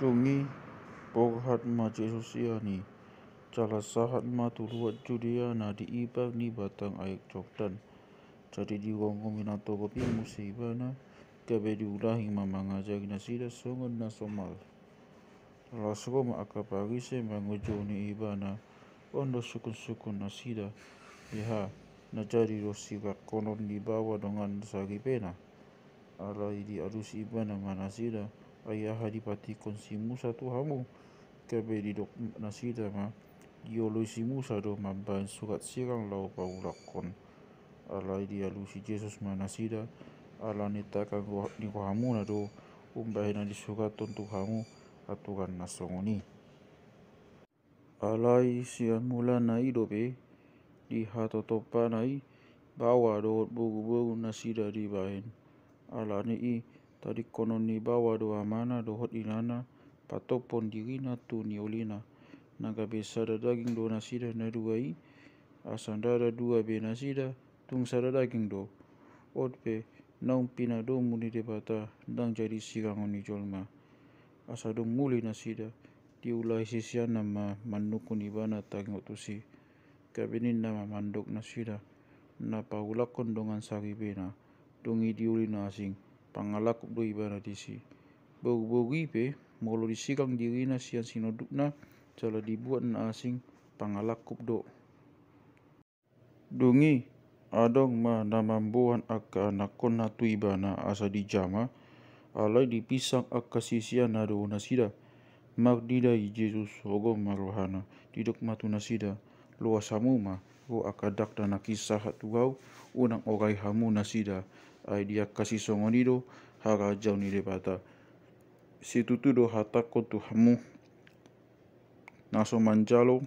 Dungi poghat ma Jesusiani calasahat ma tuluat Judea na di ibag ni batang aik Jordan. Jadi diwongong minato babi musibana kabe diulahi mamangajag na sila sungod na somal. Lasko maakapagise mangujo ni ibana ondo sukun-sukun na sila iha na jadi rosiga konon di bawah dengan sagi pena. Alai di alusi ibana mana sila ayaha dipatikon si Musa Tuhamu kabe didok nasida ma dioloi si Musa do maban surat sirang lau paulakon. Alai di alusi Jesus mana sida ala nitakan ni kohamu na do umbahin na di sugaton Tuhamu aturan nasongoni. Alai sian mula na idobe di hatotopa nai bawa do bugu-bugu nasida di bahin. Ala ni i tadi konon ni bawa do amana do hot inana patopon dirina tu ni olina naga besada daging do nasida na dua i asandada dua be nasida tung sada daging do otpe naung pina do muli debata dang jadi sirangon ni jolma asadong muli nasida diulai sisian nama manukun ibana taging otusi kabenin nama mandok nasida na paulakon dongan sari bena dongi diuli na asing pangalakup do ibana disi bogi pe molo disigang dirina sian sinodukna cala dibuat na asing pangalakup do dongi adong ma namambuhan akka anakon na tu ibana asa dijama alai dipisang akka sisian na do nasida magdida i Jesus hogo marohana didok matu nasida luas hamu ma go akadak dan kisah hatuau unang orai hamu nasida ai dia kasih songonido hara jau ni debata situtu do hatakon tu hamu naso manjalo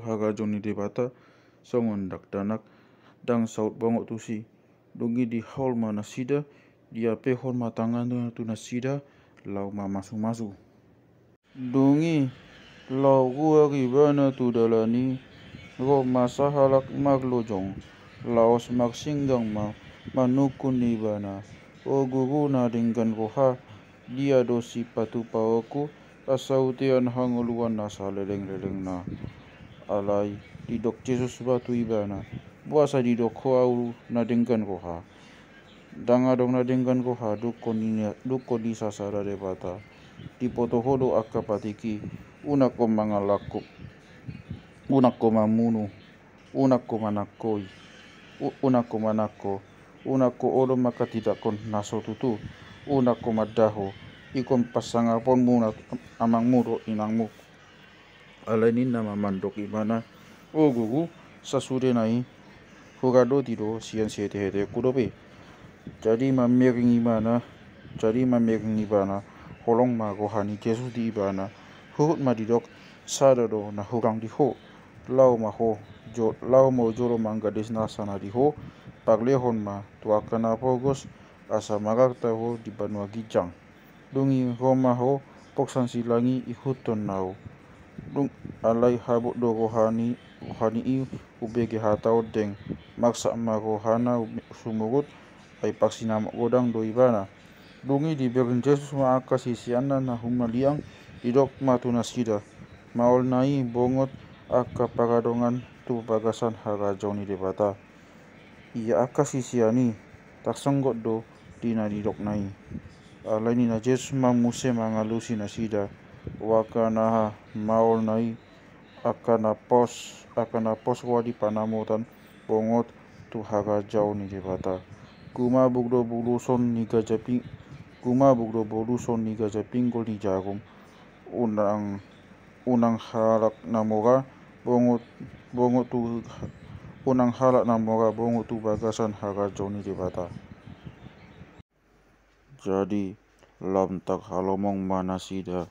hara jau ni debata songon dak danak dang saut bongok tusi dongi di haul ma nasida dia pehon matangan tu nasida lau ma masu-masu dongi lau gua ribana tu dalani ro masahalak maglojong laos magsinggang ma manukun ibana o guru na dinggan roha dia dosi patu paoku asautian hanguluan nasa leleng-leleng na alai didok Jesus batu ibana buasa didok hoau na dinggan roha dangadong na dinggan roha duko di sasara debata di potohodo akapatiki unako mangalakup unako mamunu unako manakoi unako odo maka tidak kon naso tutu unako madaho ikon pasangapon muna amangmu do inangmu alainin nama mandok ibana o gugu sasude nai hugado tido sian hete kudobe jadi mamering ibana holong ma rohani Jesus di ibana hurut ma didok sada do na hurang di ho lau mo jolo manggades nasana di ho paglehon ma tuakana pogos asa magakta ho di banua gijang dungi Roma ho poksan silangi ihuton nau dung alai habuk do rohani i ubege hatau deng maksa ma rohana sumurut ay paksinama godang do ibana dungi di berin Jesus ma akasi siana na humaliang didok matu nasida maol nai bongot akka paradongan tu bagasan hara jau ni debata ia akasi siani tak songgot do dina didok nai alai ni na Jesus ma muse mangalusi nasida wakana maol nai akana pos wadi panamotan bongot tu hara jau ni debata kumabuk do buluson ni gajapinggol ni jarum unang halak namora bongot tu bagasan hara jau ni debata jadi lam tak halomong mana sida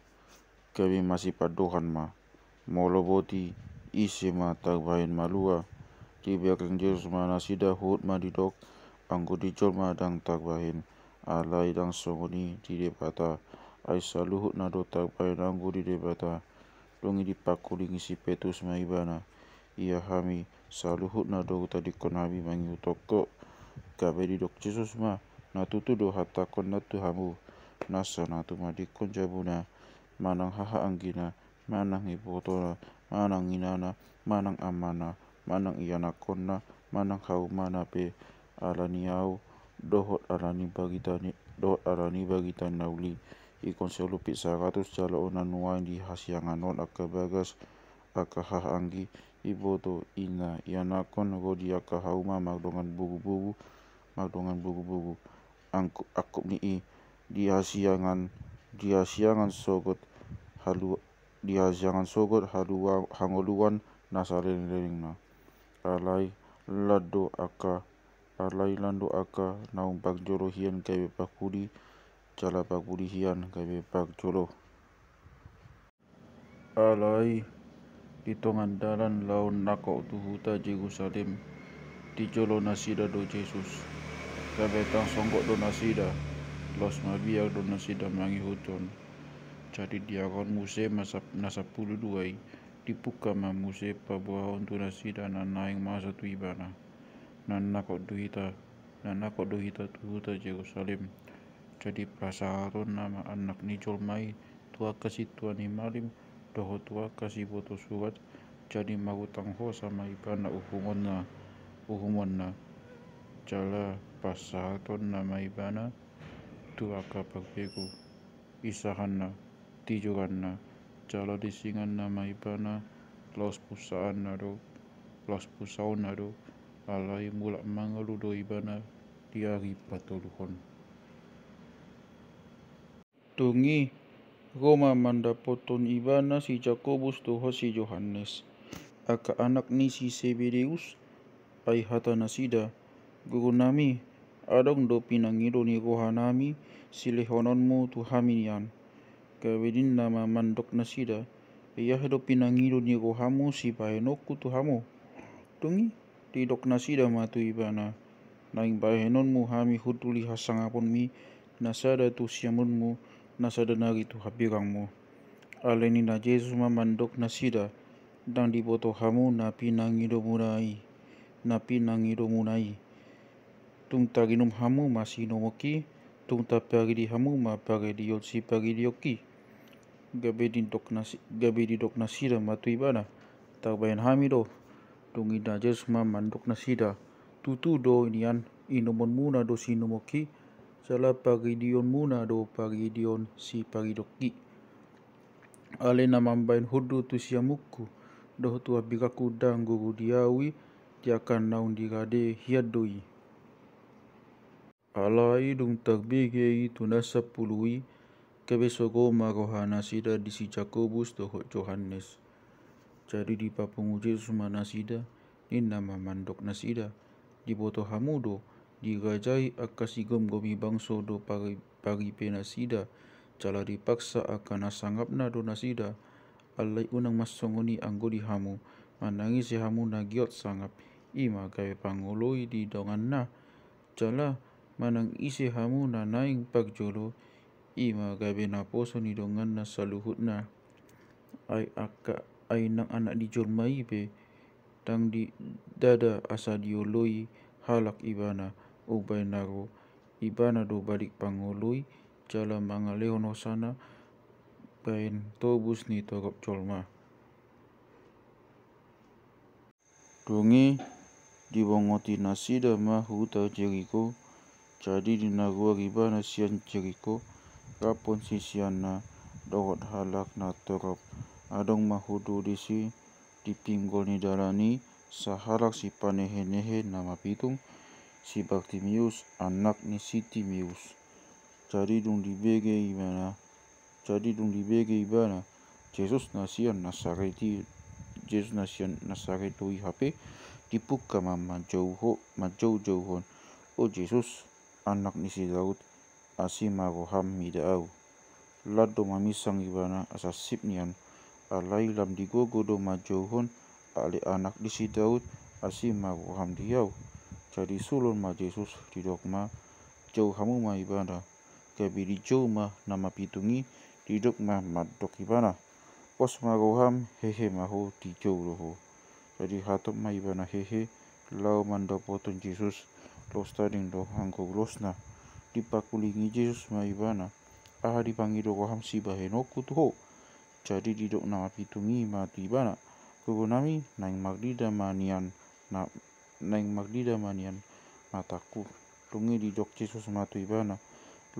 kami masih padohan ma molo boti isi ma tak bahin malua di belakang Jesus mana sida hut ma didok anggo dijol ma dang tak bahin alai dang songoni di debata ai saluhut na do tak bahin anggo di debata dongi dipakulingi si Petrus ma ibana ia hami saluhut na do tadi kon hami mangi utoko kabe didok Jesus ma na tutu do hatakon na tu hamu nasana tumadi konjabuna manang haha anggina manang ibotona manang inana manang amana manang iyanakonna manang haumana pe alaniau dohot alani bagitani nauli ikon selupit 100 jalo onan nuain di hasianganon aka bagas aka hahanggi iboto ina iyanakon godi aka hauma magdongan bugu-bugu angkop ni di hasiangan sogot halu hangoluan nasaleng-leng na alai lando aka naum pagjolo hian kai pakudi cala pakudi hian kai pagjolo alai di tongan dalan laun nako tu huta Jerusalem di jolo nasida do Jesus kabetang songgok do nasida los mabiak do nasida mangi huton jadi diakon muse nasa pulu duai dipuka ma muse pabuahon tu nasida na naing masa tu ibana na nako do hita tu huta Jerusalem jadi prasaron nama anak ni jolmai tua kasih tuan malim doho tua kasih boto surat jadi magutang ho sama ibana uhumonna jala pasaton nama ibana tu aka pagbegu isahanna tijuranna jala disingan nama ibana los pusaon nado alai mulak mangalu do ibana diari patoluhon tungi Roma manda poton ibana si Jakobus doho si Yohanes aka anak ni si Zebedeus ay hata nasida guru nami adong do pinangido ni rohanami silehononmu tu haminian kawedin nama mandok nasida iya do pinangido ni rohamu si bahenokku tu hamu tungi didok nasida matu ibana naing bahenonmu hami hutuli hasangapon mi nasada tu siamunmu nasada nari tu habirangmu aleni na Jesus mandok nasida dang diboto hamu na pinangido munai tung taginum hamu masih nomoki tung tapari hamu ma pare diot si pari dioki gabe didok nasida matu ibana tabayan hami do tung ida Jesus mandok nasida tutu do inian inomon muna do si nomoki sala pari dion muna do pari dion si pari doki ale namambain hudu tu siamuku doh tu abiraku dang guru diawi tiakan naun dirade hiadoi alai dung tagbege itu nasa pului kebesogo marohana sida di si Jakobus doh Johannes jadi di papungu Jesus manasida ni nama mandok nasida di boto hamudo di rajai akasigom gomi bangso do pari penasida cala dipaksa akan asangapna do nasida alai unang masongoni anggodi hamu manangis hamu nagiot sangap ima gawe pangoloi di dongan na cala manang isi hamu na naing pagjolo ima gawe naposo ni dongan na saluhut na ay nang anak di jolmai be tang di dada asa dioloi halak ibana ubay naro ibana do balik pangoloi cala mangaleon sana bain tobus ni torop jolma tungi dibongoti nasida ma huta Jeriko jadi dinagua ibana sian Jeriko kapon sisiana dohot halak na torop adong mahudu disi dipinggol ni dalani sahalak si panehe-nehe nama pitung si Bartimius anak ni si Timius jadi dung dibege ibana Jesus nasian Nasareti HP dipuka majauhon o Jesus anak ni si Daud asima roham midaau lado mamisang ibana asasip nian alai lam digogo do majauhon ale anak di si Daud asima roham diau jadi sulon ma Jesus didokma jauh hamu ma ibana kabi di jauh ma nama pitungi didok ma madok ibana pos ma roham hehe maho di jauh roho jadi hatop ma ibana hehe lau manda poton Jesus los tading do hangko losna dipakulingi Jesus ma ibana aha dipanggil do ham si bahenoku tu ho. Jadi didok nama pitungi mati bana. Kugunami naing magdida manian na naing magdida manian mataku. Tungi didok Jesus matu ibana.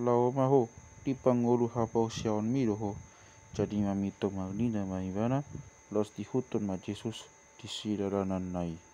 Lau maho di pangulu hapau siawan miro ho. Jadi mamito magdida ma ibana. Los dihutun ma Jesus di sidaranan nai.